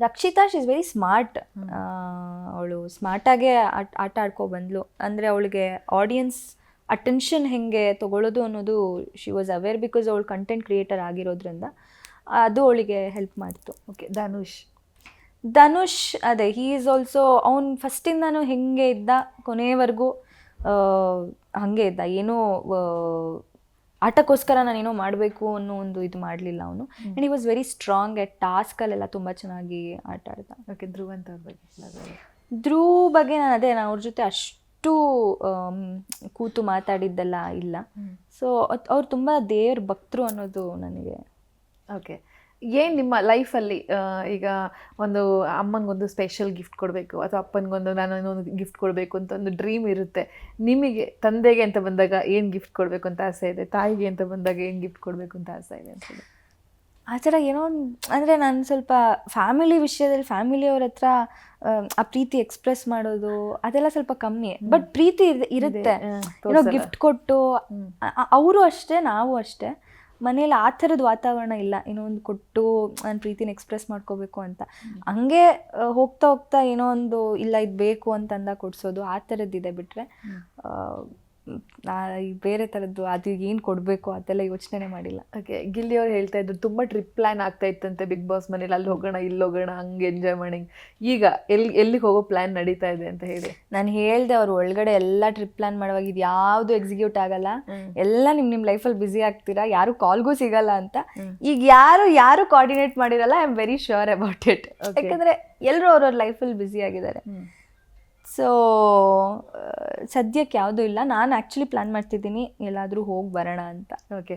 Rakshita she is very smart. ಅವಳು ಸ್ಮಾರ್ಟಾಗೇ ಆಟ ಆಡ್ಕೊ ಬಂದ್ಲು. ಅಂದರೆ ಅವಳಿಗೆ ಆಡಿಯನ್ಸ್ ಅಟೆನ್ಷನ್ ಹೆಂಗೆ ತೊಗೊಳ್ಳೋದು ಅನ್ನೋದು ಶಿ ವಾಸ್ ಅವೇರ್, ಬಿಕಾಸ್ ಅವಳು ಕಂಟೆಂಟ್ ಕ್ರಿಯೇಟರ್ ಆಗಿರೋದ್ರಿಂದ ಅದು ಅವಳಿಗೆ ಹೆಲ್ಪ್ ಮಾಡ್ತು. ಓಕೆ. ಧನುಷ್ ಅದೇ, ಹೀ ಈಸ್ ಆಲ್ಸೋ, ಅವ್ನು ಫಸ್ಟಿಂದನೂ ಹೆಂಗೆ ಇದ್ದ ಕೊನೆಯವರೆಗೂ ಹಾಗೆ ಇದ್ದ. ಏನೋ ಆಟಕ್ಕೋಸ್ಕರ ನಾನೇನೋ ಮಾಡಬೇಕು ಅನ್ನೋ ಒಂದು ಇದು ಮಾಡಲಿಲ್ಲ ಅವನು. And he was very strong at ಟಾಸ್ಕಲ್ಲೆಲ್ಲ ತುಂಬ ಚೆನ್ನಾಗಿ ಆಟ ಆಡ್ದ. ಓಕೆ. ಧ್ರುವ್ ಅಂತ ಅವ್ರ ಬಗ್ಗೆ ಧ್ರುವ್ ಬಗ್ಗೆ ನಾನು ಅವ್ರ ಜೊತೆ ಅಷ್ಟು ಕೂತು ಮಾತಾಡಿದ್ದೆಲ್ಲ ಇಲ್ಲ. ಸೊ ಅವ್ರು ತುಂಬ ದೇವ್ರ ಭಕ್ತರು ಅನ್ನೋದು ನನಗೆ. ಓಕೆ. ಏನು ನಿಮ್ಮ ಲೈಫಲ್ಲಿ ಈಗ ಒಂದು ಅಮ್ಮನಿಗೊಂದು ಸ್ಪೆಷಲ್ ಗಿಫ್ಟ್ ಕೊಡಬೇಕು ಅಥವಾ ಅಪ್ಪನಿಗೊಂದು ನಾನೊಂದು ಗಿಫ್ಟ್ ಕೊಡಬೇಕು ಅಂತ ಒಂದು ಡ್ರೀಮ್ ಇರುತ್ತೆ. ನಿಮಗೆ ತಂದೆಗೆ ಅಂತ ಬಂದಾಗ ಏನು ಗಿಫ್ಟ್ ಕೊಡಬೇಕು ಅಂತ ಆಸೆ ಇದೆ, ತಾಯಿಗೆ ಅಂತ ಬಂದಾಗ ಏನು ಗಿಫ್ಟ್ ಕೊಡಬೇಕು ಅಂತ ಆಸೆ ಇದೆ ಅಂತ? ಆ ಥರ ಏನೋ ಅಂದರೆ ನಾನು ಸ್ವಲ್ಪ ಫ್ಯಾಮಿಲಿ ವಿಷಯದಲ್ಲಿ ಫ್ಯಾಮಿಲಿಯವ್ರ ಹತ್ರ ಆ ಪ್ರೀತಿ ಎಕ್ಸ್ಪ್ರೆಸ್ ಮಾಡೋದು ಅದೆಲ್ಲ ಸ್ವಲ್ಪ ಕಮ್ಮಿ. ಬಟ್ ಪ್ರೀತಿ ಇರುತ್ತೆ, ಏನೋ ಗಿಫ್ಟ್ ಕೊಟ್ಟು. ಅವರು ಅಷ್ಟೇ, ನಾವು ಅಷ್ಟೇ. ಮನೇಲಿ ಆ ಥರದ ವಾತಾವರಣ ಇಲ್ಲ, ಏನೋ ಒಂದು ಕೊಟ್ಟು ನಾನು ಪ್ರೀತಿನ ಎಕ್ಸ್ಪ್ರೆಸ್ ಮಾಡ್ಕೋಬೇಕು ಅಂತ. ಹಂಗೆ ಹೋಗ್ತಾ ಹೋಗ್ತಾ ಏನೋ ಒಂದು ಇಲ್ಲ ಇದು ಬೇಕು ಅಂತಂದ ಕೊಡಿಸೋದು, ಆ ಥರದ್ದಿದೆ. ಬಿಟ್ಟರೆ ಬೇರೆ ಥರದ್ದು ಅದು ಏನು ಕೊಡಬೇಕು ಅದೆಲ್ಲ ಯೋಚನೆ ಮಾಡಿಲ್ಲ. ಓಕೆ. ಗಿಲ್ಲಿ ಅವ್ರು ಹೇಳ್ತಾ ಇದ್ರು ತುಂಬ ಟ್ರಿಪ್ ಪ್ಲ್ಯಾನ್ ಆಗ್ತಾ ಇತ್ತಂತೆ ಬಿಗ್ ಬಾಸ್ ಮನೇಲಿ, ಅಲ್ಲಿ ಹೋಗೋಣ ಇಲ್ಲಿ ಹೋಗೋಣ ಹಂಗೆ ಎಂಜಾಯ್ ಮಾಡಿ. ಈಗ ಎಲ್ಲಿಗೆ ಹೋಗೋ ಪ್ಲ್ಯಾನ್ ನಡೀತಾ ಇದೆ ಅಂತ ಹೇಳಿ ನಾನು ಹೇಳಿದೆ. ಅವ್ರು ಒಳಗಡೆ ಎಲ್ಲ ಟ್ರಿಪ್ ಪ್ಲ್ಯಾನ್ ಮಾಡುವಾಗ ಇದು ಯಾವುದು ಎಕ್ಸಿಕ್ಯೂಟ್ ಆಗಲ್ಲ, ಎಲ್ಲ ನಿಮ್ಮ ಲೈಫಲ್ಲಿ ಬ್ಯುಸಿ ಆಗ್ತೀರಾ, ಯಾರು ಕಾಲ್ಗೂ ಸಿಗಲ್ಲ ಅಂತ. ಈಗ ಯಾರು ಕೋಆರ್ಡಿನೇಟ್ ಮಾಡಿರಲ್ಲ, I am very sure about it. ಯಾಕಂದರೆ ಎಲ್ಲರೂ ಅವ್ರವ್ರ ಲೈಫಲ್ಲಿ ಬ್ಯುಸಿ ಆಗಿದ್ದಾರೆ. ಸೊ ಸದ್ಯಕ್ಕೆ ಯಾವುದೂ ಇಲ್ಲ. ನಾನು ಆ್ಯಕ್ಚುಲಿ ಪ್ಲ್ಯಾನ್ ಮಾಡ್ತಿದ್ದೀನಿ ಎಲ್ಲಾದರೂ ಹೋಗಿ ಬರೋಣ ಅಂತ. ಓಕೆ.